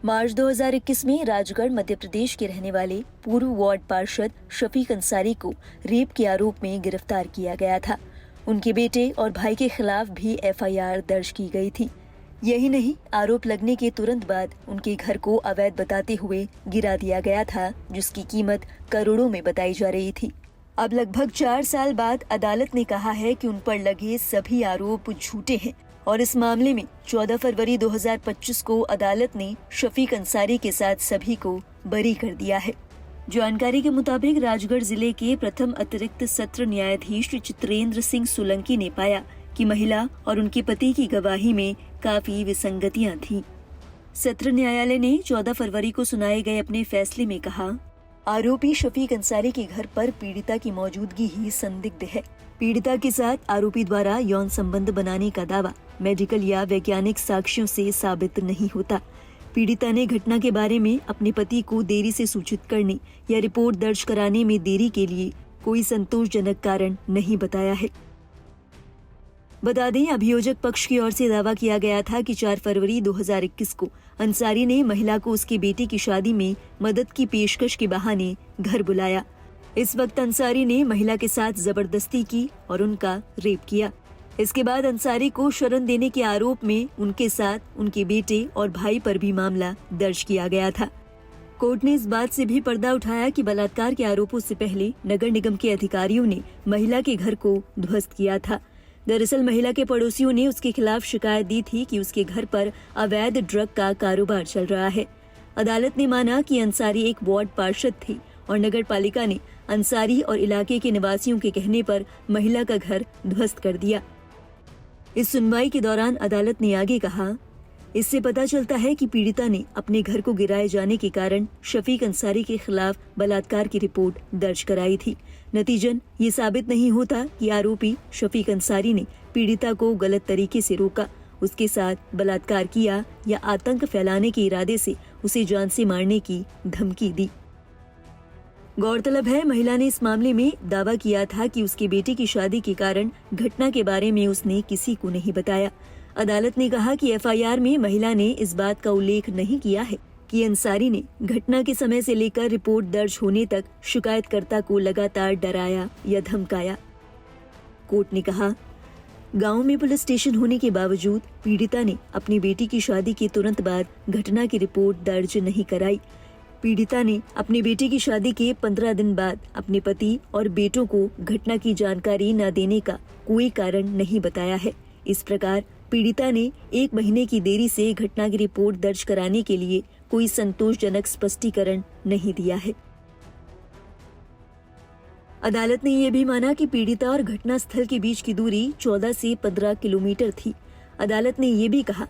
मार्च 2021 में राजगढ़ मध्य प्रदेश के रहने वाले पूर्व वार्ड पार्षद शफीक अंसारी को रेप के आरोप में गिरफ्तार किया गया था। उनके बेटे और भाई के खिलाफ भी एफआईआर दर्ज की गई थी। यही नहीं, आरोप लगने के तुरंत बाद उनके घर को अवैध बताते हुए गिरा दिया गया था, जिसकी कीमत करोड़ों में बताई जा रही थी। अब लगभग 4 साल बाद अदालत ने कहा है कि उन पर लगे सभी आरोप झूठे हैं और इस मामले में 14 फरवरी 2025 को अदालत ने शफीक अंसारी के साथ सभी को बरी कर दिया है। जानकारी के मुताबिक राजगढ़ जिले के प्रथम अतिरिक्त सत्र न्यायाधीश चित्रेंद्र सिंह सोलंकी ने पाया कि महिला और उनके पति की गवाही में काफी विसंगतियां थीं। सत्र न्यायालय ने 14 फरवरी को सुनाए गए अपने फैसले में कहा, आरोपी शफीक अंसारी के घर पर पीड़िता की मौजूदगी ही संदिग्ध है। पीड़िता के साथ आरोपी द्वारा यौन संबंध बनाने का दावा मेडिकल या वैज्ञानिक साक्ष्यों से साबित नहीं होता। पीड़िता ने घटना के बारे में अपने पति को देरी से सूचित करने या रिपोर्ट दर्ज कराने में देरी के लिए कोई संतोषजनक कारण नहीं बताया है। बता दें, अभियोजक पक्ष की ओर से दावा किया गया था कि 4 फरवरी 2021 को अंसारी ने महिला को उसके बेटे की शादी में मदद की पेशकश के बहाने घर बुलाया। इस वक्त अंसारी ने महिला के साथ जबरदस्ती की और उनका रेप किया। इसके बाद अंसारी को शरण देने के आरोप में उनके साथ उनके बेटे और भाई पर भी मामला दर्ज किया गया था। कोर्ट ने इस बात से भी पर्दा उठाया कि बलात्कार के आरोपों से पहले नगर निगम के अधिकारियों ने महिला के घर को ध्वस्त किया था। दरअसल महिला के पड़ोसियों ने उसके खिलाफ शिकायत दी थी कि उसके घर पर अवैध ड्रग का कारोबार चल रहा है। अदालत ने माना कि अंसारी एक वार्ड पार्षद थे और नगर पालिका ने अंसारी और इलाके के निवासियों के कहने पर महिला का घर ध्वस्त कर दिया। इस सुनवाई के दौरान अदालत ने आगे कहा, इससे पता चलता है कि पीड़िता ने अपने घर को गिराए जाने के कारण शफीक अंसारी के खिलाफ बलात्कार की रिपोर्ट दर्ज कराई थी। नतीजन ये साबित नहीं होता कि आरोपी शफीक अंसारी ने पीड़िता को गलत तरीके से रोका, उसके साथ बलात्कार किया या आतंक फैलाने के इरादे से उसे जान से मारने की धमकी दी। गौरतलब है, महिला ने इस मामले में दावा किया था कि उसके बेटे की शादी के कारण घटना के बारे में उसने किसी को नहीं बताया। अदालत ने कहा कि एफआईआर में महिला ने इस बात का उल्लेख नहीं किया है कि अंसारी ने घटना के समय से लेकर रिपोर्ट दर्ज होने तक शिकायतकर्ता को लगातार डराया या धमकाया। कोर्ट ने कहा, गांव में पुलिस स्टेशन होने के बावजूद पीड़िता ने अपनी बेटी की शादी के तुरंत बाद घटना की रिपोर्ट दर्ज नहीं कराई। पीड़िता ने अपनी बेटी की शादी के 15 दिन बाद अपने पति और बेटों को घटना की जानकारी न देने का कोई कारण नहीं बताया है। इस प्रकार पीड़िता ने 1 महीने की देरी से घटना की रिपोर्ट दर्ज कराने के लिए कोई संतोषजनक स्पष्टीकरण नहीं दिया है। अदालत ने यह भी माना कि पीड़िता और घटना स्थल के बीच की दूरी 14 से 15 किलोमीटर थी। अदालत ने यह भी कहा,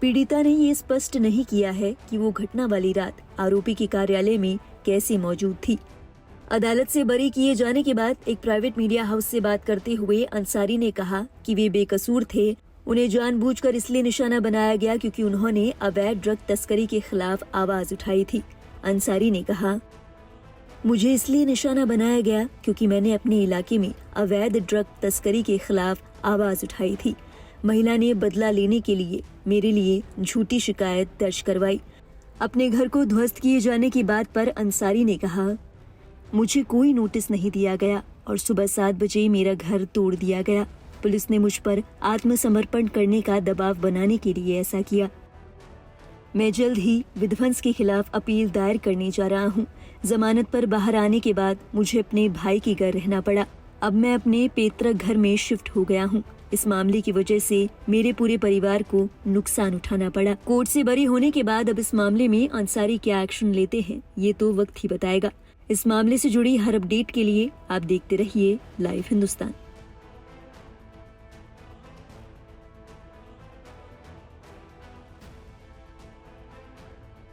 पीड़िता ने ये स्पष्ट नहीं किया है कि वो घटना वाली रात आरोपी के कार्यालय में कैसे मौजूद थी। अदालत से बरी किए जाने के बाद एक प्राइवेट मीडिया हाउस से बात करते हुए अंसारी ने कहा कि वे बेकसूर थे। उन्हें जानबूझकर इसलिए निशाना बनाया गया क्योंकि उन्होंने अवैध ड्रग तस्करी के खिलाफ आवाज उठाई थी। अंसारी ने कहा, मुझे इसलिए निशाना बनाया गया क्योंकि मैंने अपने इलाके में अवैध ड्रग तस्करी के खिलाफ आवाज उठाई थी। महिला ने बदला लेने के लिए मेरे लिए झूठी शिकायत दर्ज करवाई। अपने घर को ध्वस्त किए जाने की बात पर अंसारी ने कहा, मुझे कोई नोटिस नहीं दिया गया और सुबह 7 बजे मेरा घर तोड़ दिया गया। पुलिस ने मुझ पर आत्मसमर्पण करने का दबाव बनाने के लिए ऐसा किया। मैं जल्द ही विध्वंस के खिलाफ अपील दायर करने जा रहा हूँ। जमानत पर बाहर आने के बाद मुझे अपने भाई के घर रहना पड़ा। अब मैं अपने पैतृक घर में शिफ्ट हो गया हूँ। इस मामले की वजह से मेरे पूरे परिवार को नुकसान उठाना पड़ा। कोर्ट से बरी होने के बाद अब इस मामले में अंसारी क्या एक्शन लेते हैं, ये तो वक्त ही बताएगा। इस मामले से जुड़ी हर अपडेट के लिए आप देखते रहिए लाइव हिंदुस्तान।